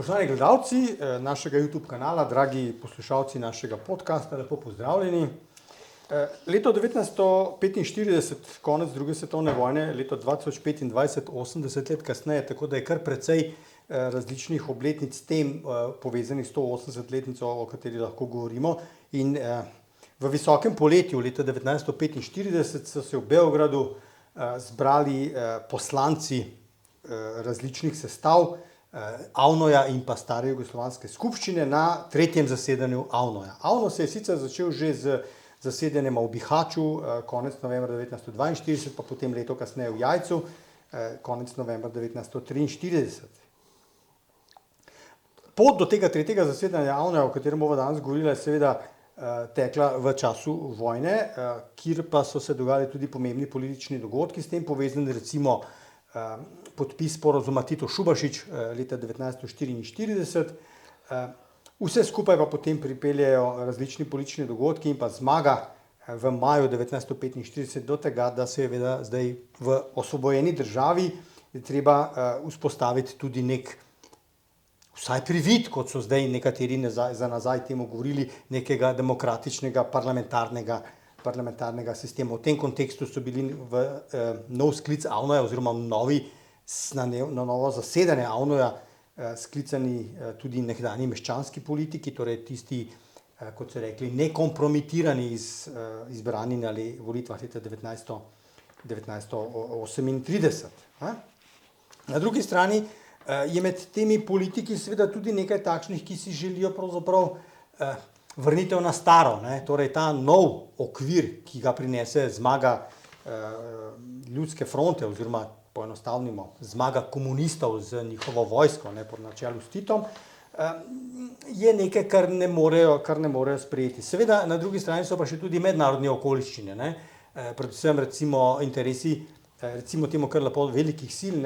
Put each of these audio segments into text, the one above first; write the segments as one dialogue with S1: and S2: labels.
S1: Spoštovani gledalci našega YouTube kanala, dragi poslušalci našega podcasta, lepo pozdravljeni. Leto 1945, konec druge svetovne vojne, leto 2025, 80 let kasneje, tako da je kar precej različnih obletnic tem povezanih s to 80-letnico, o kateri lahko govorimo. In v visokem poletju leta 1945 so se v Beogradu zbrali poslanci različnih sestav AVNO-ja in pa stare jugoslovanske skupščine na tretjem zasedanju AVNO-ja. AVNO se je sicer začel že z zasedanjem v Bihaću konec novembra 1942, pa potem leto kasneje v Jajcu konec novembra 1943. Pot do tega tretjega zasedanja AVNO-ja, o katerem bomo danes govorili, je seveda tekla v času vojne, kjer pa so se dogajali tudi pomembni politični dogodki, s tem povezani recimo podpis sporazuma Tito-Šubašić leta 1944. Vse skupaj pa potem pripeljejo različni politični dogodki in pa zmaga v maju 1945 do tega, da se je zdaj v osvobojeni državi treba vzpostaviti tudi nek vsaj privid, kot so zdaj nekateri za nazaj temu govorili, nekega demokratičnega parlamentarnega sistema. V tem kontekstu so bili v nov sklic AVNO-ja oziroma na novo zasedanje AVNO-ja sklicani tudi nekdanji meščanski politiki, torej tisti, kot so rekli, nekompromitirani izbrani na volitvah leta 1938. Na drugi strani je med temi politiki seveda tudi nekaj takšnih, ki si želijo pravzaprav vrnitev na staro, torej ta nov okvir, ki ga prinese zmaga ljudske fronte oziroma poenostavnimo, zmaga komunistov z njihovo vojsko pod načelu s Titom, je nekaj, kar ne morejo sprejeti. Seveda na drugi strani so pa še tudi mednarodne okoliščine, predvsem recimo interesi, recimo temu kar lepo velikih sil,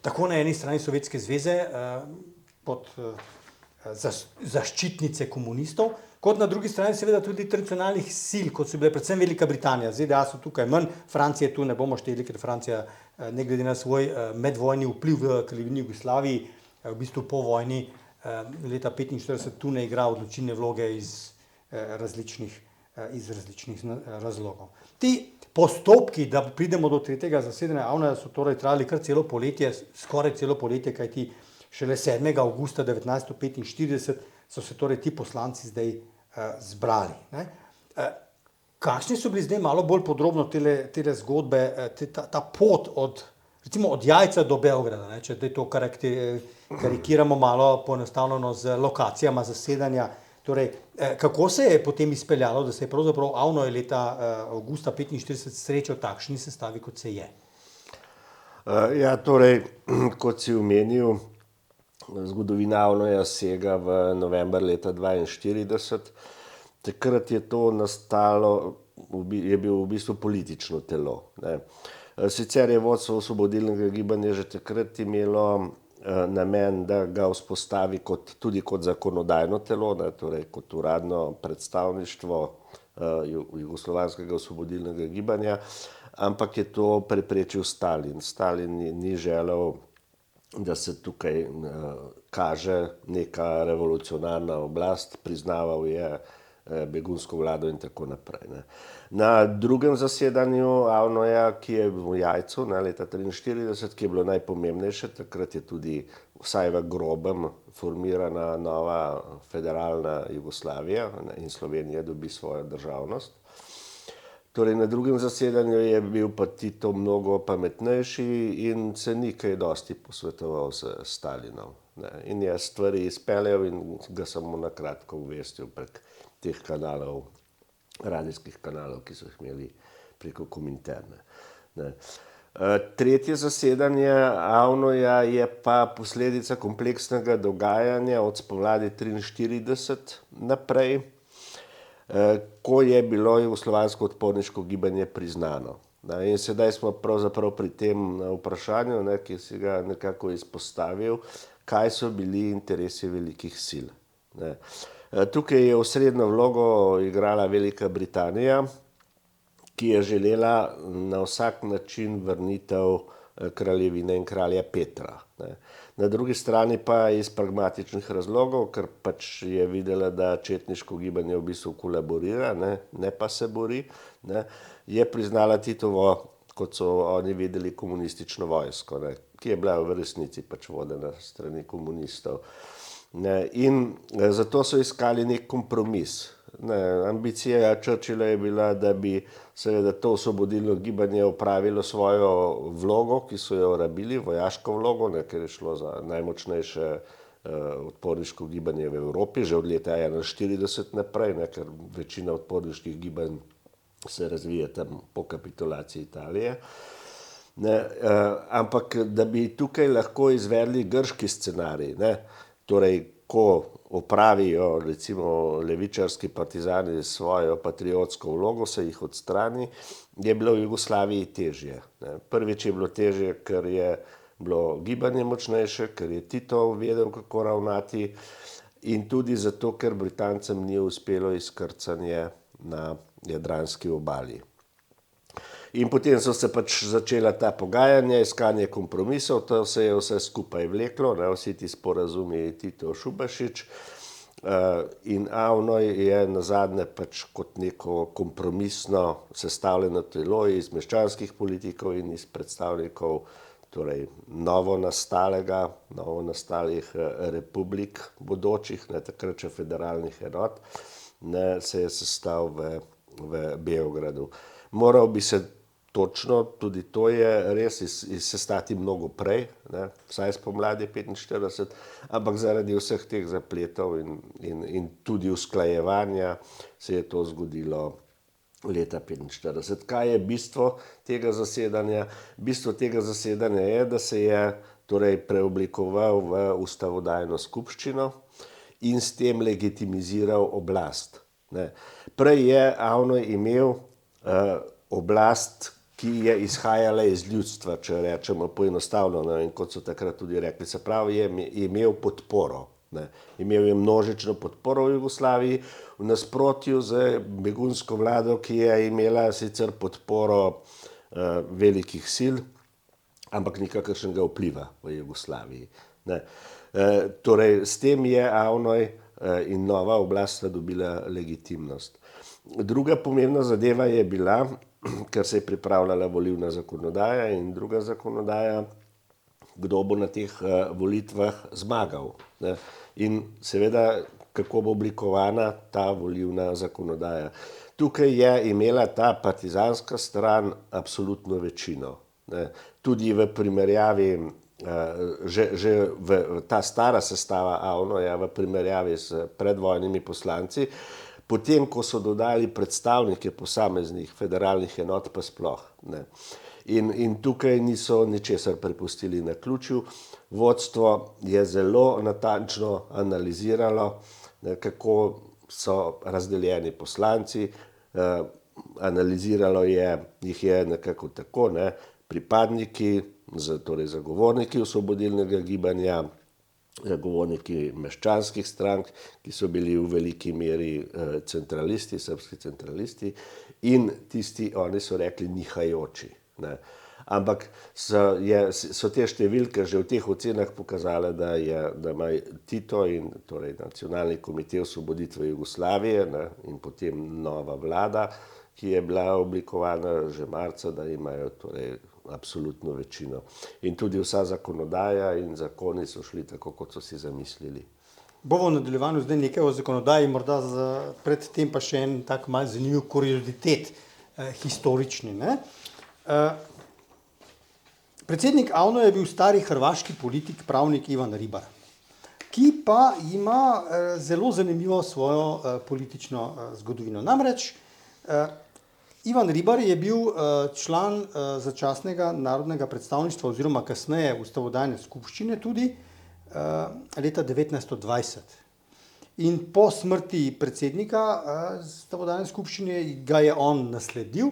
S1: tako na eni strani Sovjetske zveze pod zaščitnice komunistov, kot na drugi strani seveda tudi tradicionalnih sil, kot so bile predvsem Velika Britanija. ZDA so tukaj manj, Francije tu ne bomo šteli, ker Francija ne glede na svoj medvojni vpliv v Kraljevini Jugoslaviji, v bistvu po vojni leta 1945 tu ne igra odločilne vloge iz različnih razlogov. Ti postopki, da pridemo do tretjega zasedanja AVNO-ja, so torej trajali kar celo poletje, skoraj celo poletje, kajti šele 7. avgusta 1945 so se torej ti poslanci zdaj zbrali. Kakšni so bili zdaj malo bolj podrobno tele zgodbe, ta pot od Jajca do Beograda, če zdaj to karikiramo malo poenostavljeno z lokacijama zasedanja. Torej, kako se je potem izpeljalo, da se je pravzaprav AVNO leta avgusta 1945 srečal takšni sestavi, kot se je?
S2: Ja, torej, kot si omenil, zgodovina AVNO-ja sega v november leta 1942. Takrat je to nastalo, je bil v bistvu politično telo. Sicer je vodstvo osvobodilnega gibanja že takrat imelo namen, da ga vzpostavi tudi kot zakonodajno telo, torej kot uradno predstavništvo jugoslovanskega osvobodilnega gibanja, ampak je to preprečil Stalin. Stalin ni želel, da se tukaj kaže neka revolucionarna oblast, priznaval je begunsko vlado in tako naprej. Na drugem zasedanju AVNO-ja, ki je v Jajcu leta 1943, ki je bilo najpomembnejše, takrat je tudi vsaj v grobem formirana nova federalna Jugoslavija in Slovenija dobi svojo državnost. Torej, na drugem zasedanju je bil pa Tito mnogo pametnejši in se ni kaj dosti posvetoval s Stalinom. In je stvari izpeljal in ga samo na kratko obvestil prek teh kanalov, radijskih kanalov, ki so jih imeli preko Kominterne. Tretje zasedanje AVNO-ja je pa posledica kompleksnega dogajanja od spomladi 1943 naprej, ko je bilo jugoslovansko odporniško gibanje priznano. In sedaj smo pravzaprav pri tem vprašanju, ki si ga nekako izpostavil, kaj so bili interesi velikih sil. Tukaj je osrednjo vlogo igrala Velika Britanija, ki je želela na vsak način vrnitev kraljevine in kralja Petra. Ne. Na drugi strani pa iz pragmatičnih razlogov, ker pač je videla, da četniško gibanje v bistvu kolaborira, ne pa se bori, ne, je priznala Titovo, kot so oni videli, komunistično vojsko, ne, ki je bila v resnici pač vodena strani komunistov. Ne, in zato so iskali nek kompromis. Ne, ambicija Churchilla je bila, da bi seveda to osvobodilno gibanje opravilo svojo vlogo, ki so jo rabili, vojaško vlogo, ne, ker je šlo za najmočnejše odporniško gibanje v Evropi, že od leta 1941 naprej, ne, ker večina odporniških gibanj se razvije tam po kapitulaciji Italije. Ne, ampak da bi tukaj lahko izvedli grški scenarij, ne, torej ko opravijo recimo levičarski partizani svojo patriotsko vlogo, se jih odstrani, je bilo v Jugoslaviji težje. Ne. Prvič je bilo težje, ker je bilo gibanje močnejše, ker je Tito vedel, kako ravnati, in tudi zato, ker Britancem ni uspelo izkrcanje na jadranski obali. In potem so se pač začela ta pogajanja, iskanje kompromisov, to se je vse skupaj vleklo, ne, vsi ti sporazumi Tito-Šubašič, in AVNO je nazadnje pač kot neko kompromisno sestavljeno telo iz meščanskih politikov in iz predstavnikov torej novo nastalih republik bodočih, ne, takrat še federalnih enot, ne, se je sestal v Beogradu. Moral bi se točno, tudi to je res, sestati mnogo prej, ne, vsaj spomladi 1945, ampak zaradi vseh teh zapletov in tudi usklajevanja se je to zgodilo leta 1945. Kaj je bistvo tega zasedanja? Bistvo tega zasedanja je, da se je torej preoblikoval v ustavodajno skupščino in s tem legitimiziral oblast. Ne. Prej je AVNO imel oblast, ki je izhajala iz ljudstva, če rečemo poenostavljeno, ne, in kot so takrat tudi rekli, se pravi, je imel podporo. Ne. Imel je množično podporo v Jugoslaviji, v nasprotju z begunsko vlado, ki je imela sicer podporo velikih sil, ampak nikakršnega vpliva v Jugoslaviji. Ne. Torej, s tem je AVNO in nova oblast dobila legitimnost. Druga pomembna zadeva je bila, ker se je pripravljala volilna zakonodaja in druga zakonodaja, kdo bo na teh volitvah zmagal. Ne. In seveda, kako bo oblikovana ta volilna zakonodaja. Tukaj je imela ta partizanska stran absolutno večino. Ne. Tudi v primerjavi, že ta stara sestava AVNO-ja v primerjavi s predvojnimi poslanci, potem, ko so dodali predstavnike posameznih federalnih enot, pa sploh ne. In tukaj niso ničesar prepustili naključju. Vodstvo je zelo natančno analiziralo, kako so razdeljeni poslanci, analiziralo jih je nekako tako, ne, pripadniki, torej zagovorniki osvobodilnega gibanja, zagovorniki meščanskih strank, ki so bili v veliki meri centralisti, srbski centralisti, in tisti, oni so rekli, nihajoči. Ne. Ampak so te številke že v teh ocenah pokazale, da ima Tito in torej Nacionalni komitej osvoboditve Jugoslavije, ne, in potem nova vlada, ki je bila oblikovana že marca, da imajo torej absolutno večino. In tudi vsa zakonodaja in zakoni so šli tako, kot so si zamislili.
S1: Bomo v nadaljevanju zdaj nekaj o zakonodaji, morda predtem pa še en tak malce zanimiv kuriozitet historični. Ne? Predsednik AVNO je bil stari hrvaški politik, pravnik Ivan Ribar, ki pa ima zelo zanimivo svojo politično zgodovino. Namreč Ivan Ribar je bil član začasnega narodnega predstavništva oziroma kasneje ustavodajne skupščine tudi leta 1920. In po smrti predsednika ustavodajne skupščine ga je on nasledil.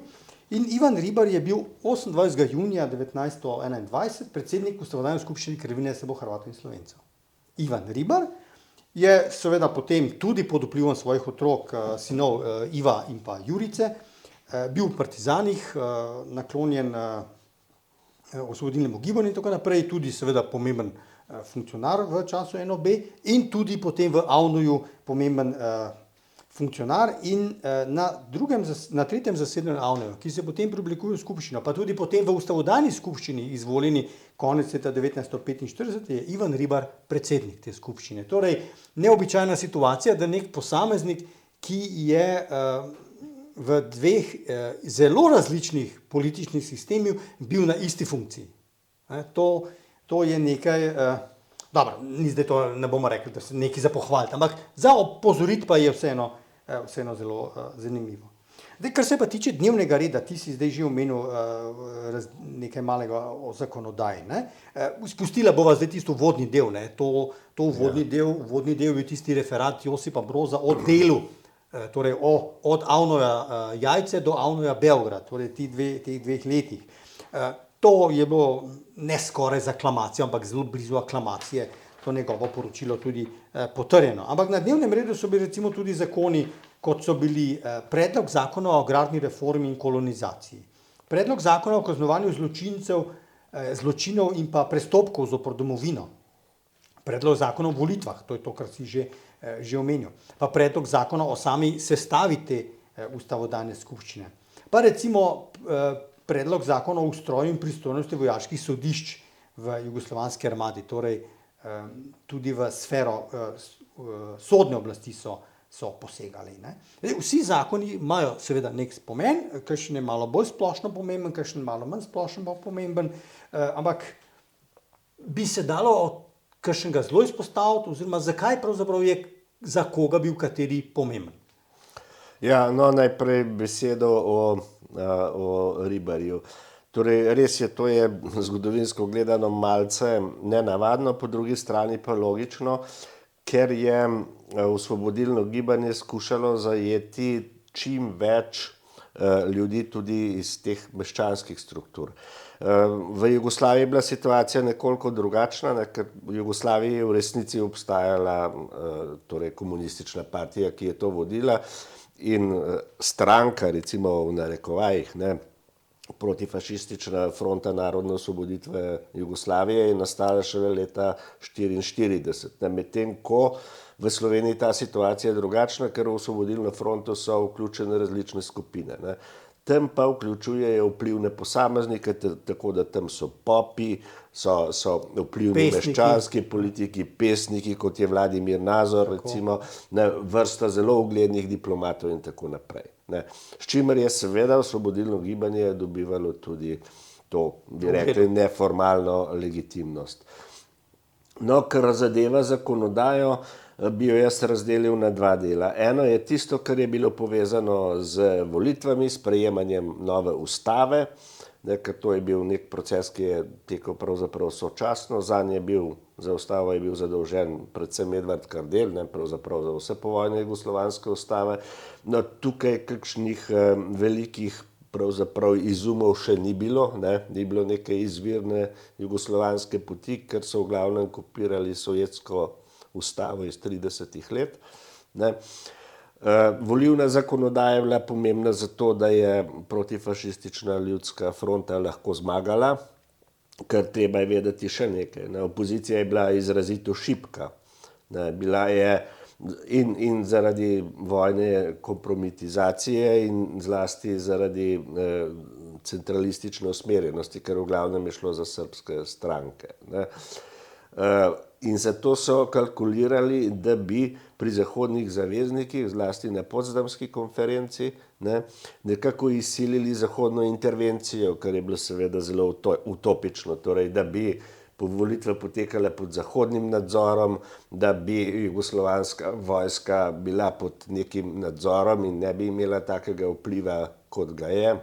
S1: In Ivan Ribar je bil 28. junija 1921 predsednik ustavodajne skupščine Kraljevine Srbov-Hrvatov in Slovencev. Ivan Ribar je seveda potem tudi pod vplivom svojih otrok, sinov Iva in pa Jurice, bil v partizanih, naklonjen osvobodilnemu gibanju in tako naprej, tudi seveda pomemben funkcionar v času NOB in tudi potem v Avnuju pomemben funkcionar in na tretjem zasedanju Avnuja, ki se potem preoblikuje v skupščino, pa tudi potem v ustavodajni skupščini izvoljeni konec leta 1945 je Ivan Ribar predsednik te skupščine. Torej, neobičajna situacija, da nek posameznik, ki je v dveh zelo različnih političnih sistemih bil na isti funkciji. To je nekaj, dobro, ni zdaj to, ne bomo rekli, da se nekaj za pohvaliti, ampak za opozoriti pa je vseeno zelo zanimivo. Zdaj, kar se pa tiče dnevnega reda, ti si zdaj že omenil nekaj malega o zakonodaji. Spustila bova zdaj tisto vodni del. To vodni del je bil tisti referat Josipa Broza o delu, torej od Avnoja Jajce do Avnoja Beograd, torej teh dveh letih. To je bilo ne skoraj z aklamacijo, ampak zelo blizu aklamacije, to njegovo poročilo tudi potrjeno. Ampak na dnevnem redu so bili recimo tudi zakoni, kot so bili predlog zakona o agrarni reformi in kolonizaciji, predlog zakona o kaznovanju zločinov in pa prestopkov zoper domovino, predlog zakona o volitvah, to je to, kar si že omenil, pa predlog zakona o sami sestavi te ustavodajne skupščine, pa recimo predlog zakona o ustroju in pristojnosti vojaških sodišč v jugoslovanski armadi, torej tudi v sfero sodne oblasti so posegali. Vsi zakoni imajo seveda nek pomen, kakšen je malo bolj splošno pomemben, kakšen malo manj splošno pomemben, ampak bi se dalo kakšnega zelo izpostaviti, oziroma zakaj pravzaprav je za koga bil kateri pomemben?
S2: Ja, no, najprej besedo o Ribarju. Torej, res je, to je zgodovinsko gledano malce nenavadno, po drugi strani pa logično, ker je osvobodilno gibanje skušalo zajeti čim več ljudi tudi iz teh meščanskih struktur. V Jugoslaviji je bila situacija nekoliko drugačna, ker v Jugoslaviji je v resnici obstajala torej komunistična partija, ki je to vodila, in stranka, recimo v narekovajih, protifašistična fronta narodne osvoboditve Jugoslavije je nastala šele leta 1944. Medtem ko v Sloveniji ta situacija je drugačna, ker v osvobodilno fronto so vključene različne skupine. Tam pa vključujejo vplivne posameznike, tako da tam so popi, so vplivni meščanski politiki, pesniki, kot je Vladimir Nazor, recimo, vrsta zelo uglednih diplomatov in tako naprej. S čimer je seveda osvobodilno gibanje dobivalo tudi to, bi rekli, neformalno legitimnost. No, kar zadeva zakonodajo, bi jo jaz razdelil na dva dela. Eno je tisto, kar je bilo povezano z volitvami, s sprejemanjem nove ustave, ker to je bil nek proces, ki je tekel pravzaprav sočasno. Za ustavo je bil zadolžen predvsem Edvard Kardelj, pravzaprav za vse povojne jugoslovanske ustave. No, tukaj kakšnih velikih pravzaprav izumov še ni bilo, ni bilo neke izvirne jugoslovanske poti, ker so v glavnem kopirali sovjetsko ustavo iz 30 let. Volilna zakonodaja je bila pomembna zato, da je protifašistična ljudska fronta lahko zmagala, ker treba je vedeti še nekaj. Opozicija je bila izrazito šibka. Bila je in zaradi vojne kompromitizacije in zlasti zaradi centralistične usmerjenosti, ker v glavnem je šlo za srbske stranke. In zato so kalkulirali, da bi pri zahodnih zaveznikih, zlasti na Potsdamski konferenci, nekako izsilili zahodno intervencijo, kar je bilo seveda zelo utopično, torej da bi volitve potekale pod zahodnim nadzorom, da bi jugoslovanska vojska bila pod nekim nadzorom in ne bi imela takega vpliva, kot ga je.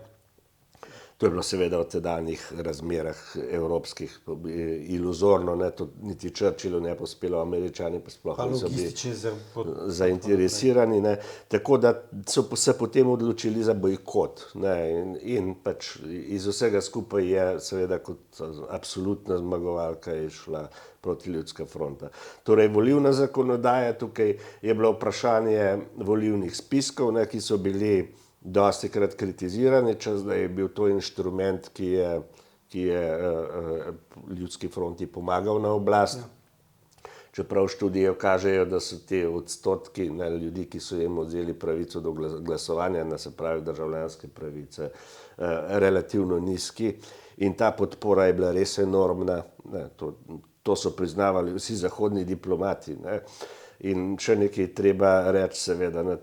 S2: To je bilo seveda v tedanjih razmerah evropskih iluzorno, niti Churchillu ne bi uspelo, Američani pa sploh niso bili zainteresirani. Tako da so se potem odločili za bojkot. In pač iz vsega skupaj je seveda kot absolutna zmagovalka išla protiljudska fronta. Torej, volilna zakonodaja, tukaj je bilo vprašanje volilnih spiskov, ki so bili dostikrat kritizirani, čas da je bil to inštrument, ki ki je Ljudski fronti pomagal na oblast. Čeprav študije kažejo, da so ti odstotki ljudi, ki so jim vzeli pravico do glasovanja, se pravi državljanske pravice, relativno nizki. In ta podpora je bila res enormna. To so priznavali vsi zahodni diplomati. In še nekaj treba reči, seveda,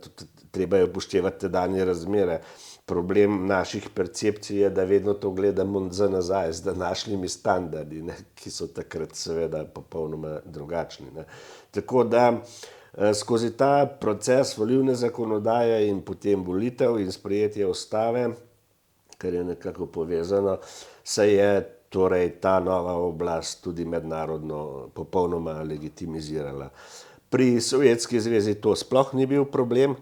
S2: treba je upoštevati tedanje razmere. Problem naših percepcij je, da vedno to gledamo za nazaj z današnjimi standardi, ki so takrat seveda popolnoma drugačni. Tako da skozi ta proces volilne zakonodaje in potem volitev in sprejetje ustave, kar je nekako povezano, se je torej ta nova oblast tudi mednarodno popolnoma legitimizirala. Pri Sovjetski zvezi to sploh ni bil problem,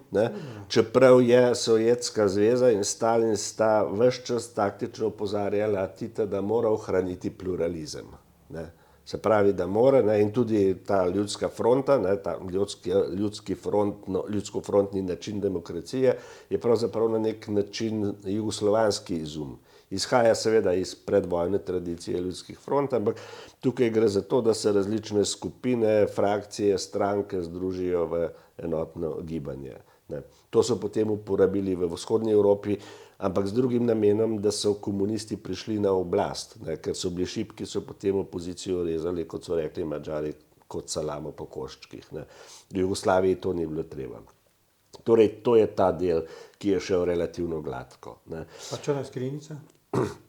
S2: čeprav je Sovjetska zveza in Stalin sta ves čas taktično opozarjala Tita, da mora ohraniti pluralizem. Se pravi, da mora, in tudi ta ljudska fronta, ta ljudsko-frontni način demokracije je pravzaprav na nek način jugoslovanski izum. Izhaja seveda iz predvojne tradicije ljudskih front, ampak tukaj gre za to, da se različne skupine, frakcije, stranke združijo v enotno gibanje. To so potem uporabili v vzhodni Evropi, ampak z drugim namenom, da so komunisti prišli na oblast, ker so bili šibki, so potem opozicijo rezali, kot so rekli Madžari, kot salamo po koščkih. V Jugoslaviji to ni bilo treba. Torej, to je ta del, ki je šel relativno gladko.
S1: Pa črna skrinjica?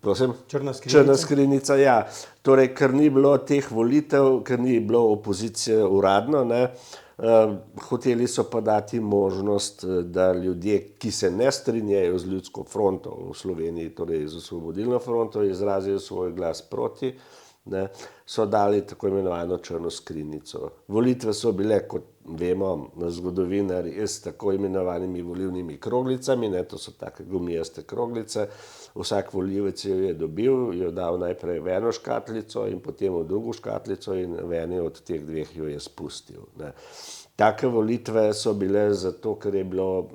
S2: Prosim?
S1: Črna skrinjica?
S2: Črna skrinjica, ja. Torej, ker ni bilo teh volitev, ker ni bilo opozicije uradno, hoteli so pa dati možnost, da ljudje, ki se ne strinjajo z Ljudsko fronto v Sloveniji, torej z Osvobodilno fronto, izrazijo svoj glas proti, so dali tako imenovano črno skrinjico. Volitve so bile, kot vemo, zgodovinarji, s tako imenovanimi volilnimi kroglicami, to so take gumijaste kroglice. Vsak volivec jo je dobil, jo dal najprej v eno škatlico in potem v drugo škatlico in v eni od teh dveh jo je spustil. Take volitve so bile zato, ker je bilo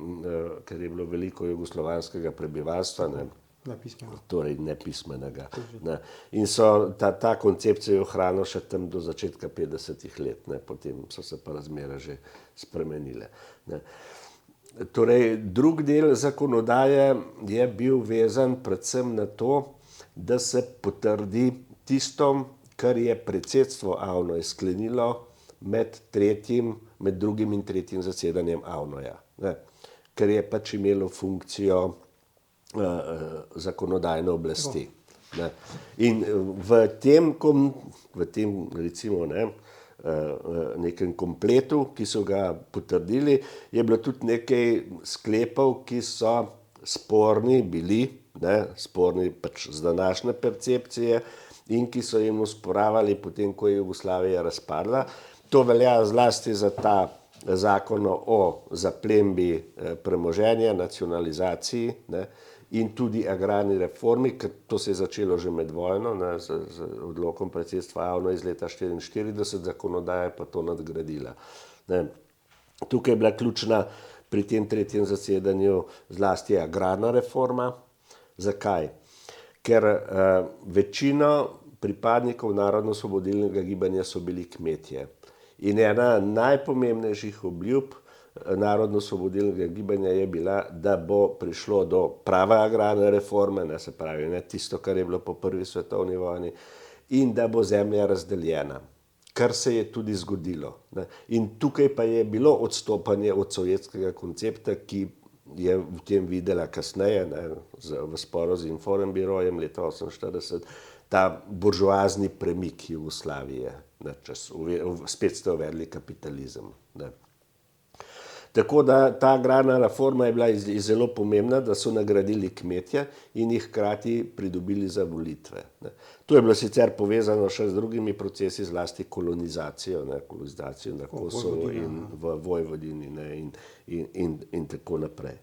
S2: veliko jugoslovanskega prebivalstva, torej nepismenega. In so ta koncept se je ohranil še tam do začetka 50-ih let, potem so se pa razmere že spremenile. Torej, drug del zakonodaje je bil vezan predvsem na to, da se potrdi tisto, kar je predsedstvo AVNOJ sklenilo med drugim in tretjim zasedanjem AVNOJ-a, ker je pač imelo funkcijo zakonodajne oblasti. In v tem recimo nekem kompletu, ki so ga potrdili, je bilo tudi nekaj sklepov, ki so sporni bili, sporni pač z današnje percepcije in ki so jim osporavali potem, ko je Jugoslavija razpadla. To velja zlasti za ta zakon o zaplembi premoženja, nacionalizaciji, in tudi agrarni reformi, ker to se je začelo že med vojno, z odlokom predsedstva AVNOJ iz leta 1944, zakonodaja pa to nadgradila. Tukaj je bila ključna pri tem tretjem zasedanju zlasti agrarna reforma. Zakaj? Ker večina pripadnikov narodno-osvobodilnega gibanja so bili kmetje. In ena najpomembnejših obljub narodno-osvobodilnega gibanja je bila, da bo prišlo do prave agrarne reforme, se pravi, tisto, kar je bilo po prvi svetovni vojni, in da bo zemlja razdeljena, kar se je tudi zgodilo. In tukaj pa je bilo odstopanje od sovjetskega koncepta, ki je v tem videla kasneje, v sporu z Informbirojem leta 1948, ta buržoazni premik Jugoslavije. Spet ste uvedli kapitalizem. Tako da ta agrarna reforma je bila zelo pomembna, da so nagradili kmetje in jih hkrati pridobili za volitve. To je bilo sicer povezano še z drugimi procesi, zlasti kolonizacijo na Kosovu in v Vojvodini in tako naprej.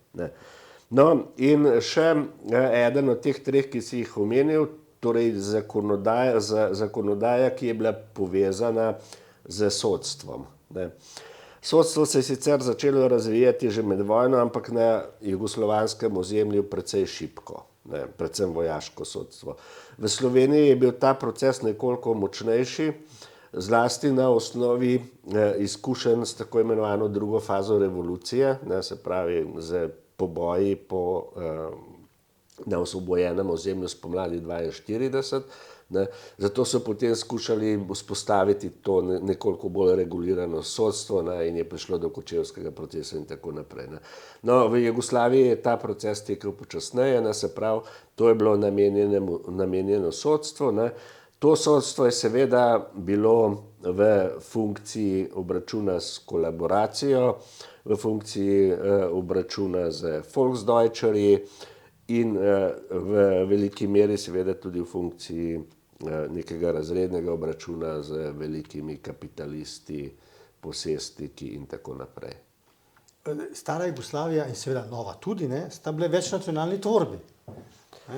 S2: No, in še eden od teh treh, ki si jih omenil, torej zakonodaja, ki je bila povezana z sodstvom. Sodstvo se je sicer začelo razvijati že med vojno, ampak na jugoslovanskem ozemlju precej šibko. ne, predvsem vojaško sodstvo. V Sloveniji je bil ta proces nekoliko močnejši, zlasti na osnovi izkušenj s tako imenovano drugo fazo revolucije, ne, se pravi z poboji na osvobojenem ozemlju spomladi 1942. Ne. Zato so potem skušali vzpostaviti to nekoliko bolj regulirano sodstvo, ne, in je prišlo do Kočevskega procesa in tako naprej. Ne. No, v Jugoslaviji je ta proces tekel počasneje, ne, se pravi, to je bilo namenjeno sodstvu. Ne. To sodstvo je seveda bilo v funkciji obračuna s kolaboracijo, v funkciji obračuna z Volksdeutscheri in v veliki meri seveda tudi v funkciji nekega razrednega obračuna z velikimi kapitalisti, posestniki in tako naprej.
S1: Stara Jugoslavija in seveda nova tudi, ne, sta bile večnacionalni tvorbi.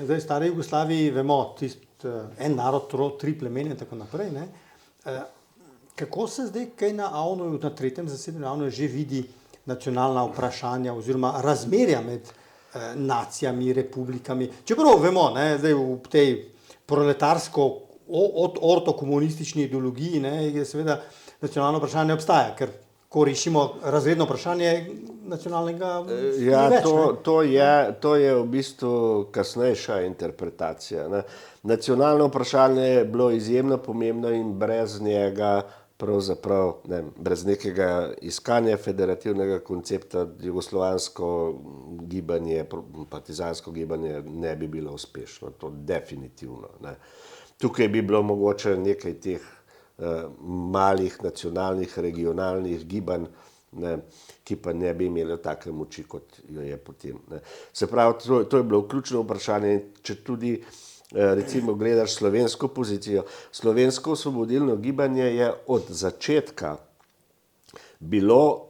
S1: Zdaj v stari Jugoslaviji vemo, en narod, tri plemene in tako naprej. Ne. Kako se zdaj kaj na AVNO-ju, na tretjem zasedanju AVNO-ju že vidi nacionalna vprašanja oziroma razmerja med nacijami, republikami? Čeprav vemo, ne, zdaj v tej proletarsko ortokomunistični ideologiji, ne, je seveda nacionalno vprašanje ne obstaja, ker ko rešimo razredno vprašanje nacionalnega
S2: Ja,
S1: ni več,
S2: to je v bistvu kasnejša interpretacija. Ne. Nacionalno vprašanje je bilo izjemno pomembno in brez njega pravzaprav, ne, brez nekega iskanja federativnega koncepta jugoslovansko gibanje, partizansko gibanje ne bi bilo uspešno, to definitivno. Ne. Tukaj bi bilo mogoče nekaj teh malih nacionalnih, regionalnih gibanj, ne, ki pa ne bi imeli take moči, kot jo je potem. Ne. Se pravi, to je bilo ključno vprašanje, če tudi recimo gledaš slovensko pozicijo. Slovensko osvobodilno gibanje je od začetka bilo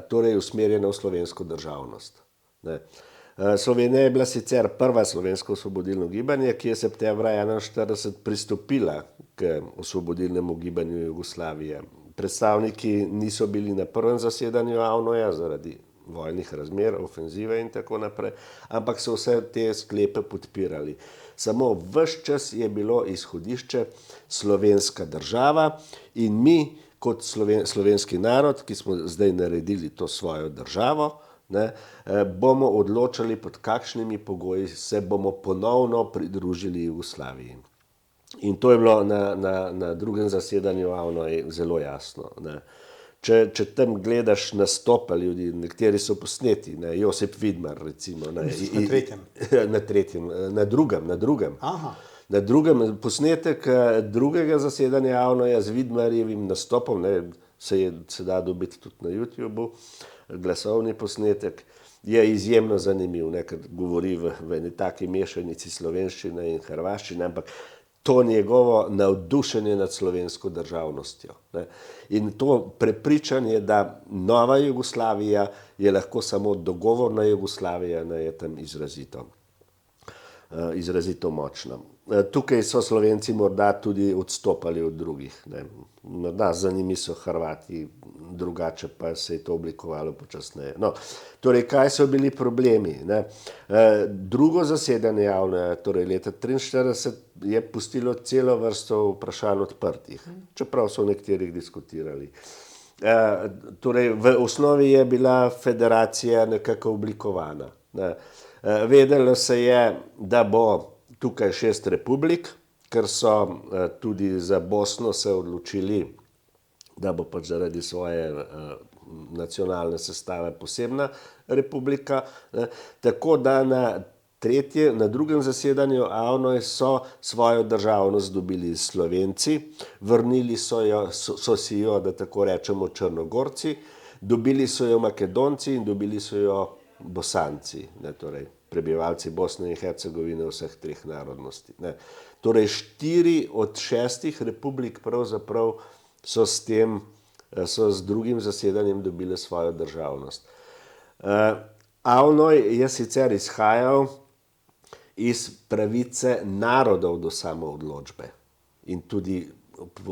S2: torej usmerjeno v slovensko državnost. Ne. Slovenija je bila sicer prva slovensko osvobodilno gibanje, ki je septembra 1941 pristopila k osvobodilnemu gibanju Jugoslavije. Predstavniki niso bili na prvem zasedanju AVNO-ja zaradi vojnih razmer, ofenzive in tako naprej, ampak so vse te sklepe podpirali. Samo ves čas je bilo izhodišče slovenska država in mi kot slovenski narod, ki smo zdaj naredili to svojo državo, ne, bomo odločali, pod kakšnimi pogoji se bomo ponovno pridružili Jugoslaviji. In to je bilo na drugem zasedanju AVNO zelo jasno. Ne. Če tam gledaš nastope ljudi, nekateri so posneti, ne, Josip Vidmar recimo. Ne,
S1: na tretjem?
S2: Na tretjem, na drugem.
S1: Aha.
S2: Na drugem, posnetek drugega zasedanja AVNO-ja z Vidmarjevim nastopom, ne, se da dobiti tudi na YouTubeu, glasovni posnetek, je izjemno zanimiv, ne, ker govori v eni taki mešanici slovenščine in hrvaščine, ampak to njegovo navdušenje nad slovensko državnostjo. Ne. In to prepričanje, da nova Jugoslavija je lahko samo dogovorna Jugoslavija, ne, je tam izrazito močna. Tukaj so Slovenci morda tudi odstopali od drugih. Ne. Morda za njimi so Hrvati, drugače pa se je to oblikovalo počasneje. No, torej, kaj so bili problemi? Ne? Drugo zasedanje AVNO-ja, torej leta 1943, je pustilo celo vrsto vprašanj odprtih, čeprav so nekaterih diskutirali. Torej, v osnovi je bila federacija nekako oblikovana. Ne? Vedelo se je, da bo tukaj 6 republik, ker so tudi za Bosno se odločili, da bo pač zaradi svoje nacionalne sestave posebna republika. Tako da na drugem zasedanju AVNO so svojo državnost dobili Slovenci, vrnili so si jo, da tako rečemo, Črnogorci, dobili so jo Makedonci in dobili so jo Bosanci, ne, torej prebivalci Bosne in Hercegovine vseh 3 narodnosti. Ne. Torej 4 od 6 republik pravzaprav so z drugim zasedanjem dobile svojo državnost. AVNO je sicer izhajal iz pravice narodov do samoodločbe in tudi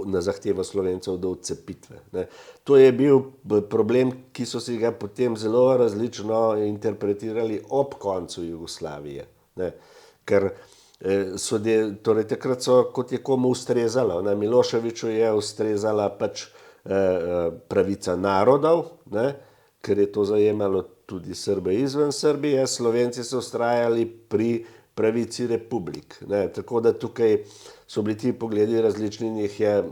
S2: na zahtevo Slovencev do odcepitve. Ne. To je bil problem, ki so si ga potem zelo različno interpretirali ob koncu Jugoslavije. Ne. ker torej takrat so, kot je komu ustrezalo, ne, Miloševiću je ustrezala pač pravica narodov, ne, ker je to zajemalo tudi Srbe izven Srbije, Slovenci so vztrajali pri pravici republik. Ne, tako da tukaj so bili ti pogledi različni in jih je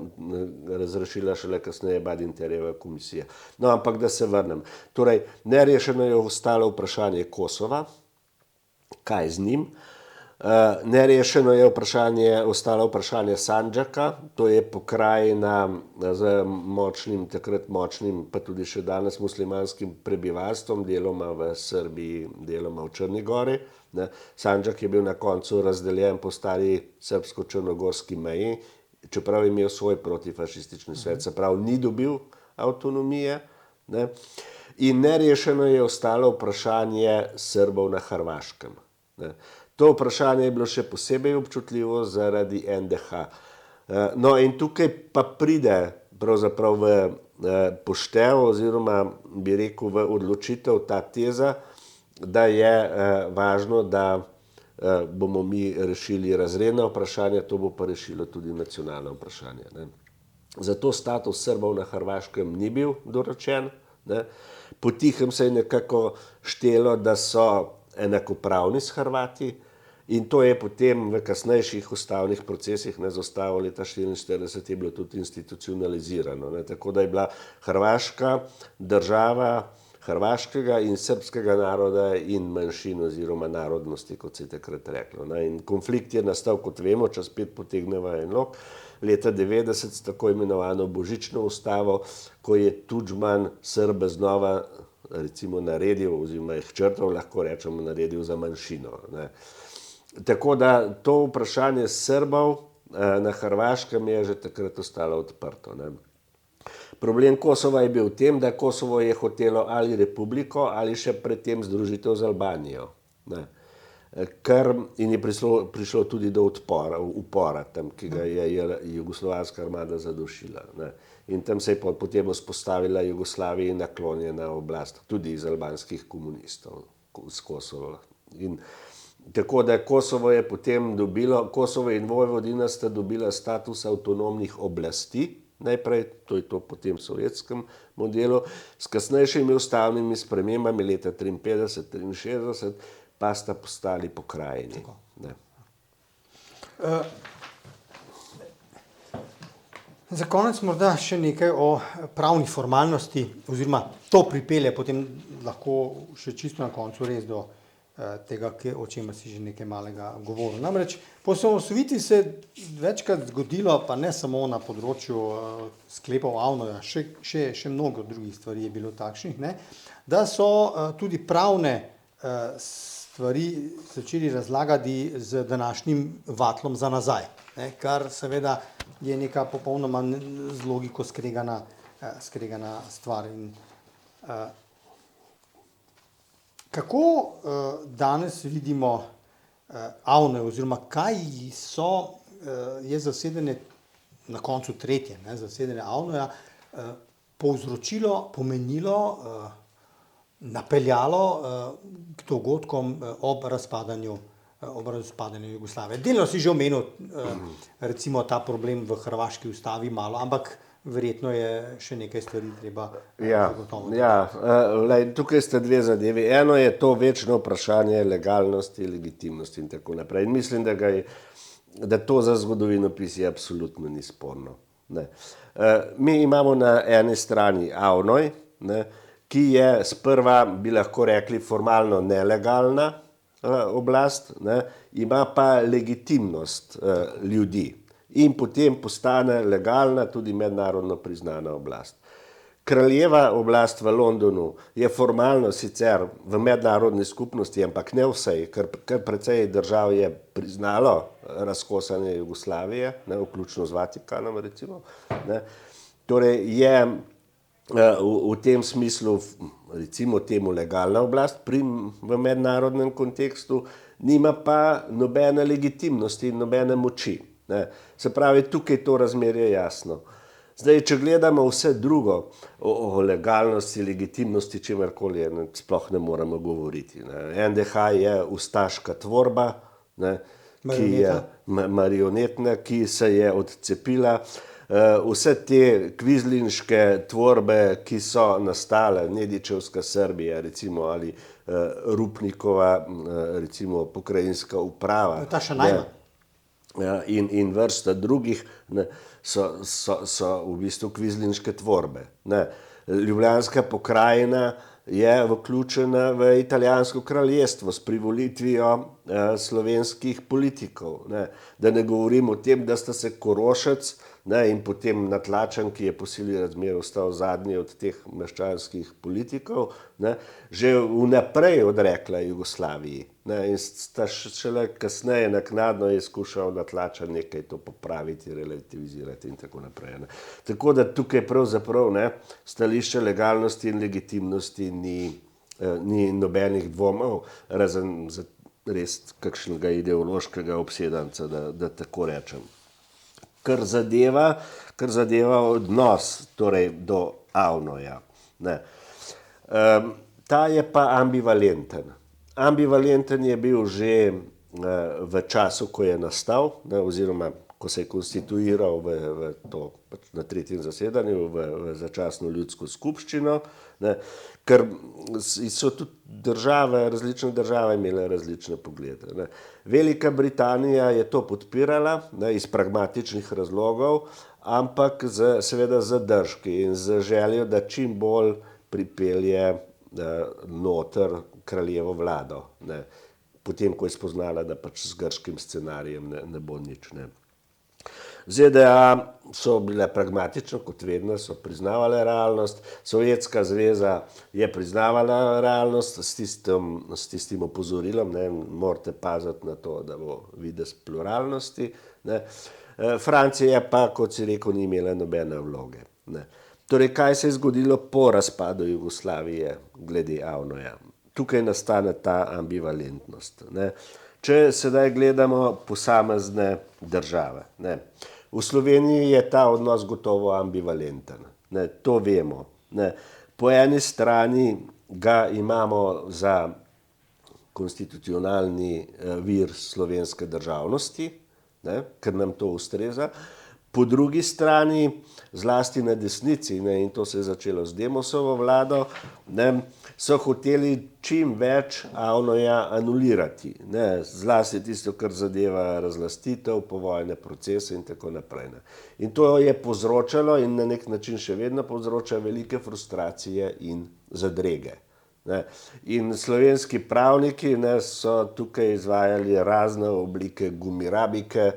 S2: razrešila šele kasneje Badinterjeva komisija. No, ampak da se vrnem. Torej, nerešeno je ostalo vprašanje Kosova, kaj z njim. Nerešeno je ostalo vprašanje Sandžaka, to je pokrajina z močnim, takrat močnim, pa tudi še danes muslimanskim prebivalstvom, deloma v Srbiji, deloma v Črni Gori. Sandžak je bil na koncu razdeljen po stari srbsko-črnogorski meji, čeprav je imel svoj protifašistični svet, se pravi, ni dobil avtonomije. Ne. In nerešeno je ostalo vprašanje Srbov na Hrvaškem. Ne. To vprašanje je bilo še posebej občutljivo zaradi NDH. No in tukaj pa pride pravzaprav v poštev oziroma bi rekel v odločitev ta teza, da je važno, da bomo mi rešili razredna vprašanja, to bo pa rešilo tudi nacionalno vprašanje. Ne. Zato status Srbov na Hrvaškem ni bil doročen. Ne. Potihem se je nekako štelo, da so enakopravni s Hrvati, in to je potem v kasnejših ustavnih procesih, ne, z ustavo leta 1944 je bilo tudi institucionalizirano. Ne, tako da je bila Hrvaška država hrvaškega in srbskega naroda in manjšin oziroma narodnosti, kot se je takrat reklo. Ne. In konflikt je nastal, kot vemo, če spet potegneva en lok, leta 90 s tako imenovano božično ustavo, ko je Tudžman Srbe znova recimo naredil, oziroma jih črtal, lahko rečemo, naredil za manjšino. Ne. Tako da to vprašanje Srbov na Hrvaškem je že takrat ostalo odprto. Ne. Problem Kosova je bil v tem, da Kosovo je hotelo ali republiko ali še predtem združitev z Albanijo. Ne. In je prišlo tudi do upora tam, ki ga je jugoslovanska armada zadušila. Ne. In tam se je potem vzpostavila Jugoslaviji naklonjena oblast, tudi iz albanskih komunistov z Kosova. In tako da Kosovo je potem dobilo, Kosovo in Vojvodina sta dobila status avtonomnih oblasti, najprej, to je to po tem sovjetskem modelu, s kasnejšimi ustavnimi spremembami leta 1953-1963 pa sta postali pokrajini. Ne.
S1: Za konec morda še nekaj o pravni formalnosti, oziroma to pripelje potem lahko še čisto na koncu res do tega, o čemer si že nekaj malega govoril. Namreč po osamosvojitvi se je večkrat zgodilo, pa ne samo na področju sklepov Avnoja, še mnogo drugih stvari je bilo takšnih, ne, da so tudi pravne stvari začeli razlagati z današnjim vatlom za nazaj, ne, kar seveda je neka popolnoma z logiko skregana stvar. In, kako danes vidimo Avnoj, oziroma kaj je zasedanje na koncu tretje, ne, zasedanje Avnoja povzročilo, pomenilo, napeljalo k dogodkom ob razpadanju Jugoslavije. Delno si že omenil recimo ta problem v hrvaški ustavi malo, ampak verjetno je še nekaj stvari treba zagotovo.
S2: Tukaj sta dve zadevi. Eno je to večno vprašanje legalnosti, legitimnosti in tako naprej. In mislim, da to za zgodovinopis je absolutno ni sporno. Ne. Mi imamo na eni strani Avnoj, ne, ki je sprva, bi lahko rekli, formalno nelegalna oblast, ne, ima pa legitimnost ljudi. In potem postane legalna tudi mednarodno priznana oblast. Kraljeva oblast v Londonu je formalno sicer v mednarodni skupnosti, ampak ne vsej, ker precej držav je priznalo razkosanje Jugoslavije, ne, vključno z Vatikanom recimo. Ne. Torej je v tem smislu recimo temu legalna oblast v mednarodnem kontekstu, nima pa nobene legitimnosti in nobene moči. Ne. Se pravi, tukaj to razmerje je jasno. Zdaj, če gledamo vse drugo o legalnosti, legitimnosti, čemerkoli sploh ne moremo govoriti. Ne. NDH je ustaška tvorba, ne, ki je marionetna, ki se je odcepila. Vse te kvizlinške tvorbe, ki so nastale, Nedičevska Srbija, recimo, ali Rupnikova, recimo, pokrajinska uprava.
S1: Nataša Najman.
S2: In vrsta drugih, ne, so v bistvu kvizlinške tvorbe. Ne. Ljubljanska pokrajina je vključena v italijansko kraljestvo s privolitvijo slovenskih politikov. Ne. Da ne govorim o tem, da sta se Korošec, ne, in potem Natlačan, ki je po sili razmer ostal zadnji od teh meščanskih politikov, ne, že vnaprej odrekla Jugoslaviji. Ne, in sta šele kasneje naknadno je skušal Natlačan nekaj to popraviti, relativizirati in tako naprej. Ne. Tako da tukaj pravzaprav, ne, stališče legalnosti in legitimnosti ni nobenih dvomov, razen za res kakšnega ideološkega obsedanca, da tako rečem. Kar zadeva odnos torej do Avnoja. Ne. Ta je pa ambivalenten. Ambivalenten je bil že v času, ko je nastal, ne, oziroma ko se je konstituiral v to, na tretjem zasedanju v začasno ljudsko skupščino, ne, ker so tudi različne države imele različne poglede. Ne. Velika Britanija je to podpirala, ne, iz pragmatičnih razlogov, ampak seveda z zadržki in z željo, da čim bolj pripelje noter kraljevo vlado, ne, potem, ko je spoznala, da pač z grškim scenarijem ne bo nič. Ne. ZDA so bile pragmatične, kot vedno, so priznavale realnost, Sovjetska zveza je priznavala realnost s tistim opozorilom, ne, morate paziti na to, da bo videz pluralnosti. Ne. Francija pa, kot si rekel, ni imela nobene vloge. Ne. Torej, kaj se je zgodilo po razpadu Jugoslavije glede Avnoja? Tukaj nastane ta ambivalentnost. Ne. Če sedaj gledamo posamezne države. Ne. V Sloveniji je ta odnos gotovo ambivalenten. Ne. To vemo. Ne. Po eni strani ga imamo za konstitucionalni vir slovenske državnosti, ne, ker nam to ustreza. Po drugi strani, zlasti na desnici, ne, in to se je začelo z Demosovo vlado, ne, so hoteli čim več Avnoja anulirati. Ne, zlasti tisto, kar zadeva razlastitev, povojne procese in tako naprej. Ne. In to je povzročalo in na nek način še vedno povzroča velike frustracije in zadrege. Ne. In slovenski pravniki, ne, so tukaj izvajali razne oblike gumirabike,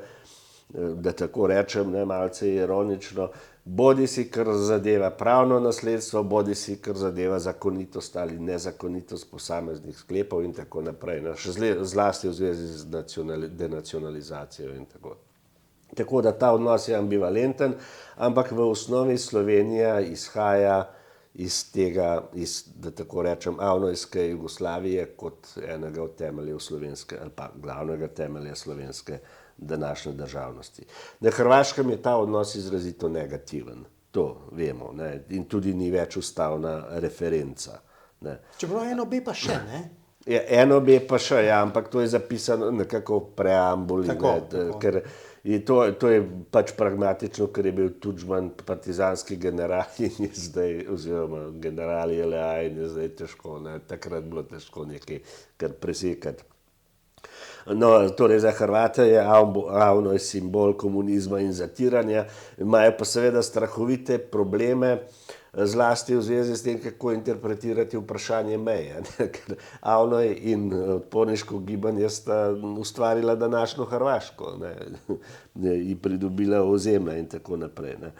S2: da tako rečem, ne, malce ironično, bodi si kar zadeva pravno nasledstvo, bodi si kar zadeva zakonitost ali nezakonitost posameznih sklepov in tako naprej. Ne. Še zlasti v zvezi z denacionalizacijo in tako. Tako da ta odnos je ambivalenten, ampak v osnovi Slovenija izhaja iz tega, da tako rečem, avnojske Jugoslavije kot enega od temeljev slovenske, ali pa glavnega temelja slovenske današnje državnosti. Na Hrvaškem je ta odnos izrazito negativen, to vemo, ne, in tudi ni več ustavna referenca. Ne.
S1: Čeprav eno B pa še, ne?
S2: Eno B pa še, ja, ampak to je zapisano nekako v preambuli, ker to je pač pragmatično, ker je bil Tudžman partizanski general in je zdaj, oziroma general JLA in je zdaj težko, ne, takrat bilo težko nekaj kar presekati. No, torej za Hrvate je Avnoj simbol komunizma in zatiranja, imajo pa seveda strahovite probleme, zlasti v zvezi s tem, kako interpretirati vprašanje meje. Ne? Ker Avnoj in odporniško gibanje sta ustvarila današnjo Hrvaško, ne? In pridobila ozemlja in tako naprej. Ne?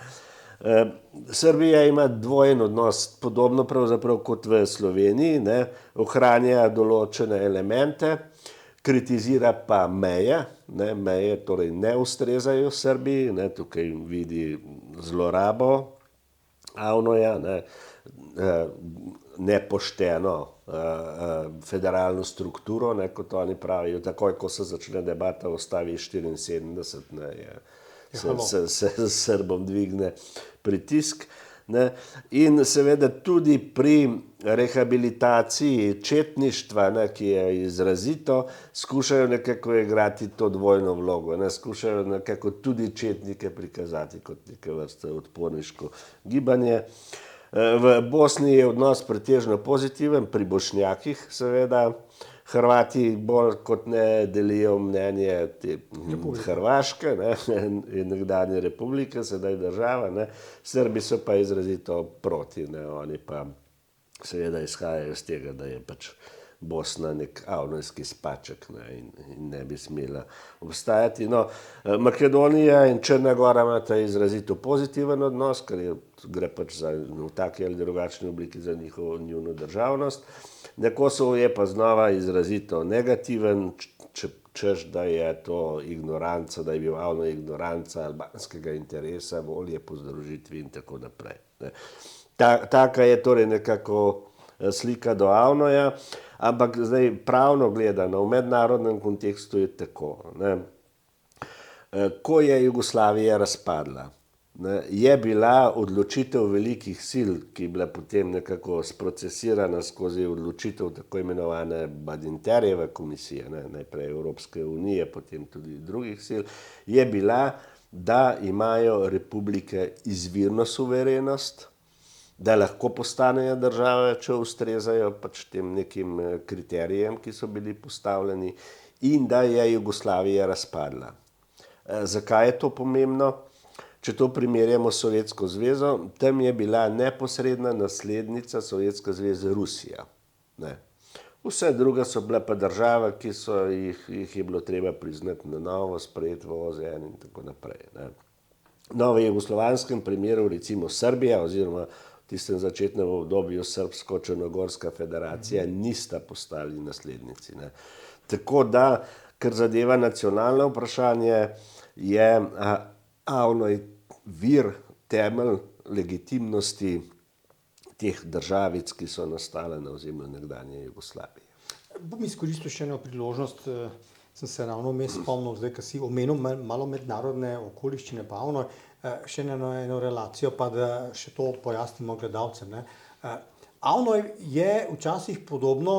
S2: Srbija ima dvojen odnos, podobno pravzaprav kot v Sloveniji, ne? Ohranja določene elemente, kritizira pa meje, ne, meje torej ne ustrezajo Srbiji, ne, tukaj vidi zlorabo Avnoja, ne, nepošteno federalno strukturo, ne, kot oni pravijo, takoj, ko se začne debata o ustavi 74, ne, se Srbom dvigne pritisk. Ne, in seveda tudi pri rehabilitaciji četništva, ne, ki je izrazito, skušajo nekako igrati to dvojno vlogo, ne, skušajo nekako tudi četnike prikazati kot neke vrste odporniško gibanje. V Bosni je odnos pretežno pozitiven, pri Bošnjakih seveda. Hrvati bolj kot ne delijo mnenje te Hrvaške, ne, nekdanje republike, sedaj država, ne. Srbi so pa izrazito proti, ne, oni pa seveda izhajajo iz tega, da je pač Bosna nek avnojski spaček, ne, in ne bi smela obstajati. No, Makedonija in Črna Gora imata izrazito pozitiven odnos, ker gre pač za, v taki ali drugačni obliki za njuno državnost. Kosovo je pa znova izrazito negativen, češ, da je to ignoranca, da je bil avno ignoranca albanskega interesa, volje po združitvi in tako naprej. Ne. Taka je torej nekako slika do avnoja, ampak zdaj pravno gledano, v mednarodnem kontekstu je tako, ne. Ko je Jugoslavija razpadla, ne, je bila odločitev velikih sil, ki je bila potem nekako sprocesirana skozi odločitev tako imenovane Badinterjeve komisije, ne, najprej Evropske unije, potem tudi drugih sil, je bila, da imajo republike izvirno suverenost, da lahko postanejo države, če ustrezajo pač tem nekim kriterijem, ki so bili postavljeni, in da je Jugoslavija razpadla. Zakaj je to pomembno? Če to primerjamo s Sovjetsko zvezo, tam je bila neposredna naslednica Sovjetske zveze Rusija. Ne. Vse druge so bile pa države, ki jih je bilo treba priznati na novo, sprejeti v OZN in tako naprej. Ne. No, v jugoslovanskem primeru recimo Srbija oziroma v tistem začetnem obdobju Srbsko-Črnogorska federacija nista postali naslednici. Ne. Tako da, kar zadeva nacionalno vprašanje, je avnoj vir, temelj legitimnosti teh državic, ki so nastale na ozemlju nekdanje Jugoslavije.
S1: Bom izkoristil še eno priložnost, sem se ravno vmes spomnil, zdaj, ko si omenil malo mednarodne okoliščine pa avnoj, še eno relacijo, pa da še to pojasnimo gledalcem, ne. Avnoj je včasih podobno,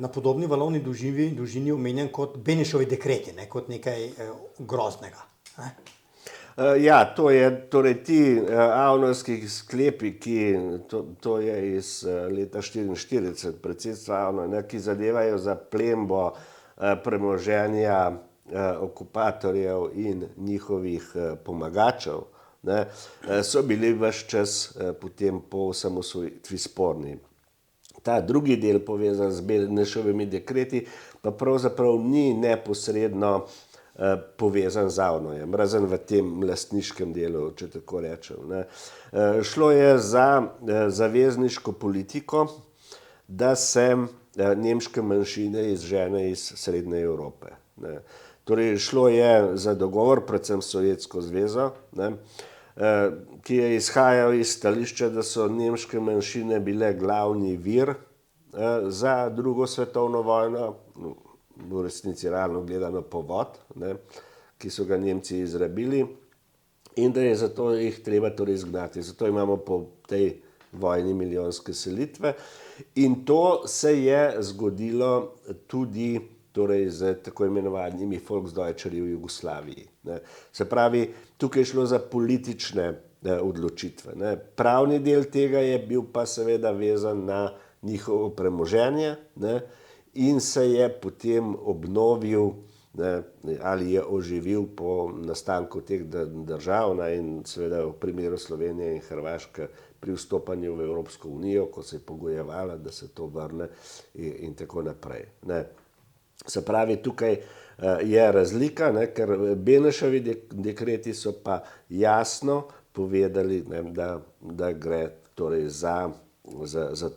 S1: na podobni valovni dolžini omenjen kot Benešovi dekreti, ne, kot nekaj groznega. Ne.
S2: Ja, to je torej ti avnojski sklepi, to je iz leta 1944, predsedstva avnoj, ki zadevajo zaplembo premoženja okupatorjev in njihovih pomagačev, ne, so bili ves čas potem po osamosvojitvi sporni. Ta drugi del, povezan z Benešovimi dekreti, pa pravzaprav ni neposredno povezan z avnojem, razen v tem lastniškem delu, če tako rečem. Ne. Šlo je za zavezniško politiko, da se nemške manjšine izžene iz Srednje Evrope. Ne. Torej, šlo je za dogovor, predvsem s Sovjetsko zvezo, ne, ki je izhajal iz stališča, da so nemške manjšine bile glavni vir za drugo svetovno vojno, v resnici realno gledano povod, ne, ki so ga Nemci izrabili, in da je zato jih treba torej izgnati. Zato imamo po tej vojni milijonske selitve in to se je zgodilo tudi torej z tako imenovanimi Volksdeutscherji v Jugoslaviji. Ne. Se pravi, tukaj je šlo za politične odločitve. Ne. Pravni del tega je bil pa seveda vezan na njihovo premoženje, ne, in se je potem obnovil, ne, ali je oživil po nastanku teh držav, ne, in seveda v primeru Slovenije in Hrvaške pri vstopanju v Evropsko unijo, ko se je pogojevala, da se to vrne in tako naprej. Ne. Se pravi, tukaj je razlika, ne, ker Benešovi dekreti so pa jasno povedali, ne, da gre torej za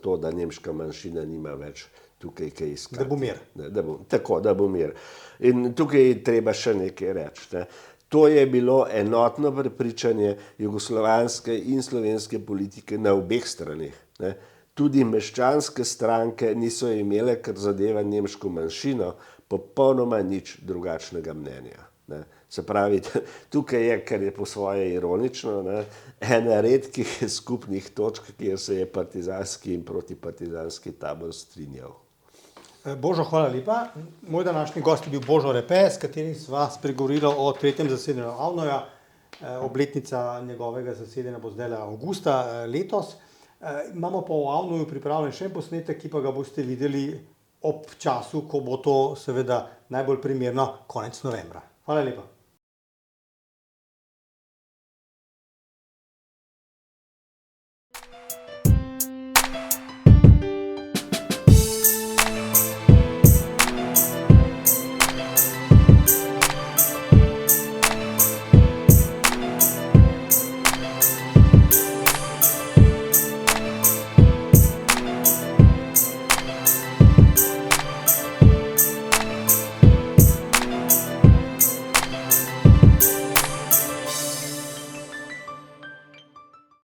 S2: to, da nemška manjšina nima več tukaj kaj iskati.
S1: Da bo mir.
S2: Tako, da bo mir. In tukaj je treba še nekaj reči. Ne. To je bilo enotno prepričanje jugoslovanske in slovenske politike na obeh straneh. Ne. Tudi meščanske stranke niso imele, kar zadeva nemško manjšino, popolnoma nič drugačnega mnenja. Ne. Se pravi, tukaj je, kar je po svoje ironično, ne, ena redkih skupnih točk, kjer se je partizanski in protipartizanski tabor strinjal.
S1: Božo, hvala lepa. Moj današnji gost je bil Božo Repe, s katerim sva spregovorila o 3. zasedanju Avnoja. Obletnica njegovega zasedanja bo zdaj avgusta letos. Imamo pa v Avnoju pripravljen še en posnetek, ki pa ga boste videli ob času, ko bo to seveda najbolj primerno, konec novembra. Hvala lepa.